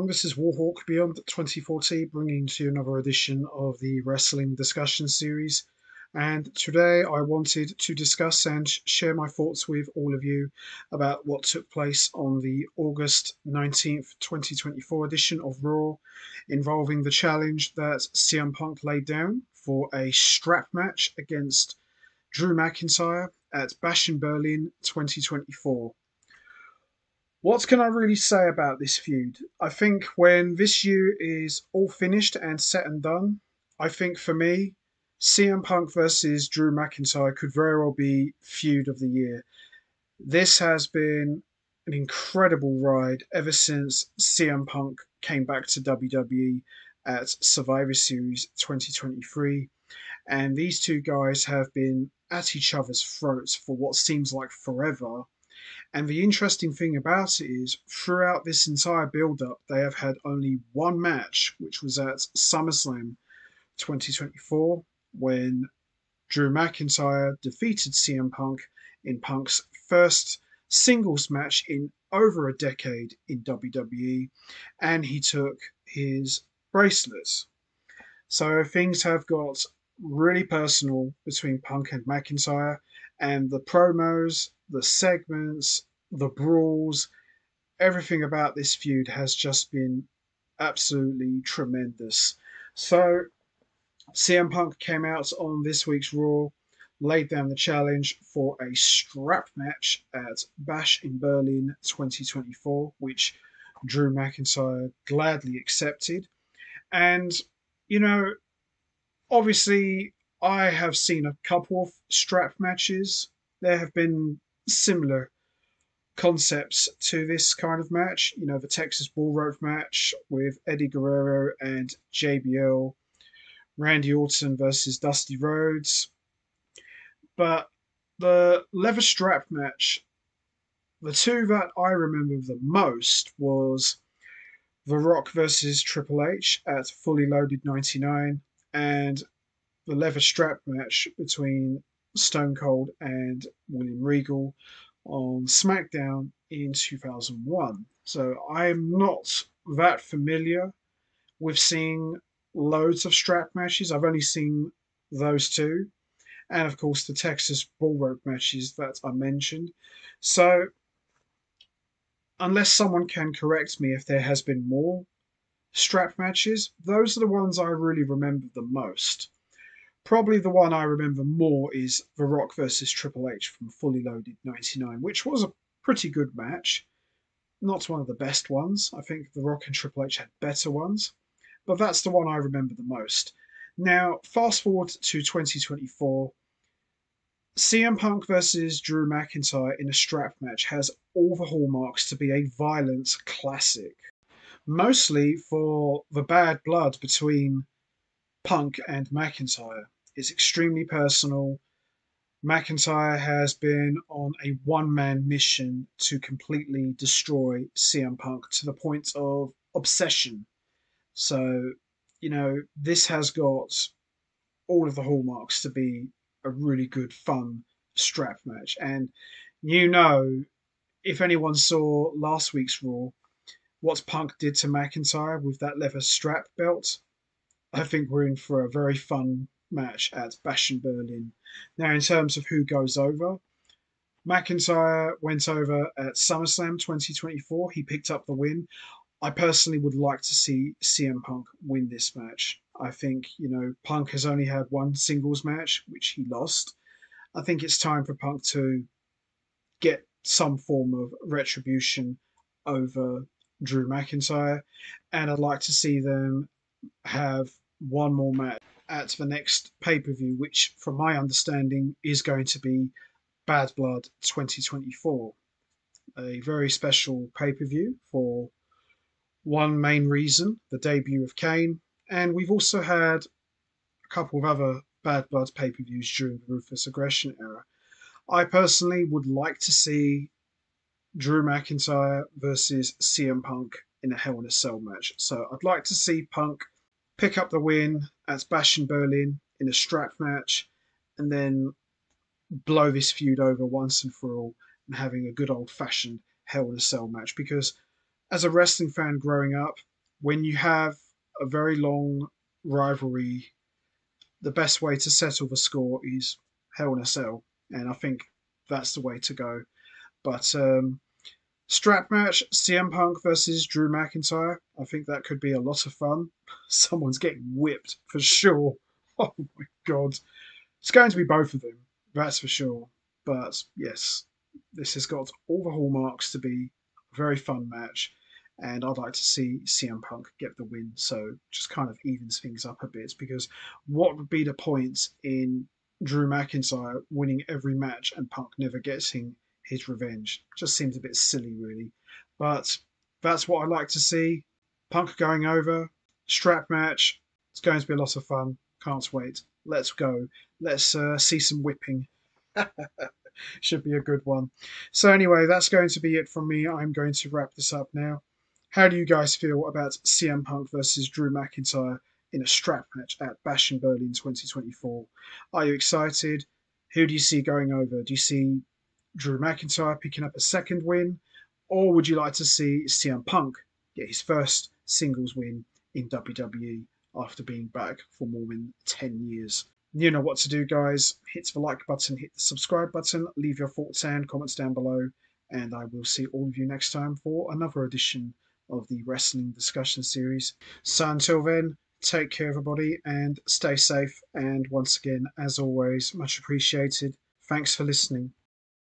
everyone, this is Warhawk Beyond 2040, bringing to you another edition of the Wrestling Discussion Series. And today I wanted to discuss and share my thoughts with all of you about what took place on the August 19th, 2024 edition of Raw, involving the challenge that CM Punk laid down for a strap match against Drew McIntyre at Bash in Berlin 2024. What can I really say about this feud? I think when this year is all finished and set and done, I think for me, CM Punk versus Drew McIntyre could very well be feud of the year. This has been an incredible ride ever since CM Punk came back to WWE at Survivor Series 2023. And these two guys have been at each other's throats for what seems like forever. And the interesting thing about it is, throughout this entire build up, they have had only one match, which was at SummerSlam 2024, when Drew McIntyre defeated CM Punk in Punk's first singles match in over a decade in WWE, and he took his bracelets. So things have got really personal between Punk and McIntyre, and the promos, the segments, the brawls, everything about this feud has just been absolutely tremendous. So CM Punk came out on this week's Raw, laid down the challenge for a strap match at Bash in Berlin 2024, which Drew McIntyre gladly accepted. And, you know, obviously, I have seen a couple of strap matches. There have been similar concepts to this kind of match. You know, the Texas Bull Rope match with Eddie Guerrero and JBL, Randy Orton versus Dusty Rhodes. But the leather strap match, the two that I remember the most was The Rock versus Triple H at Fully Loaded 99 and the leather strap match between Stone Cold and William Regal on SmackDown in 2001. So I'm not that familiar with seeing loads of strap matches. I've only seen those two. And of course, the Texas Bull Rope matches that I mentioned. So, unless someone can correct me if there has been more strap matches, those are the ones I really remember the most. Probably the one I remember more is The Rock versus Triple H from Fully Loaded 99, which was a pretty good match. Not one of the best ones. I think The Rock and Triple H had better ones, but that's the one I remember the most. Now, fast forward to 2024. CM Punk versus Drew McIntyre in a strap match has all the hallmarks to be a violent classic, mostly for the bad blood between Punk and McIntyre. It's extremely personal. McIntyre has been on a one-man mission to completely destroy CM Punk to the point of obsession. So, you know, this has got all of the hallmarks to be a really good, fun strap match. And you know, if anyone saw last week's Raw, what Punk did to McIntyre with that leather strap belt, I think we're in for a very fun match at Bash in Berlin. Now, in terms of who goes over, McIntyre went over at SummerSlam 2024. He picked up the win. I personally would like to see CM Punk win this match. I think, you know, Punk has only had one singles match, which he lost. I think it's time for Punk to get some form of retribution over Drew McIntyre. And I'd like to see them have one more match at the next pay-per-view, which, from my understanding, is going to be Bad Blood 2024. A very special pay-per-view for one main reason, the debut of Kane. And we've also had a couple of other Bad Blood pay-per-views during the Ruthless Aggression era. I personally would like to see Drew McIntyre versus CM Punk in a Hell in a Cell match. So I'd like to see Punk pick up the win at Bash in Berlin in a strap match and then blow this feud over once and for all and having a good old fashioned Hell in a Cell match. Because as a wrestling fan growing up, when you have a very long rivalry, the best way to settle the score is Hell in a Cell, and I think that's the way to go. But strap match, CM Punk versus Drew McIntyre. I think that could be a lot of fun. Someone's getting whipped for sure. Oh my god. It's going to be both of them, that's for sure. But yes, this has got all the hallmarks to be a very fun match. And I'd like to see CM Punk get the win. So just kind of evens things up a bit, because what would be the point in Drew McIntyre winning every match and Punk never getting his revenge? Just seems a bit silly, really. But that's what I like to see. Punk going over, strap match. It's going to be a lot of fun. Can't wait. Let's go. Let's see some whipping. Should be a good one. So, anyway, that's going to be it from me. I'm going to wrap this up now. How do you guys feel about CM Punk versus Drew McIntyre in a strap match at Bash in Berlin 2024? Are you excited? Who do you see going over? Do you see Drew McIntyre picking up a second win? Or would you like to see CM Punk get his first singles win in WWE after being back for more than 10 years? You know what to do, guys. Hit the like button, hit the subscribe button, leave your thoughts and comments down below, and I will see all of you next time for another edition of the Wrestling Discussion Series. So until then, take care, everybody, and stay safe. And once again, as always, much appreciated. Thanks for listening.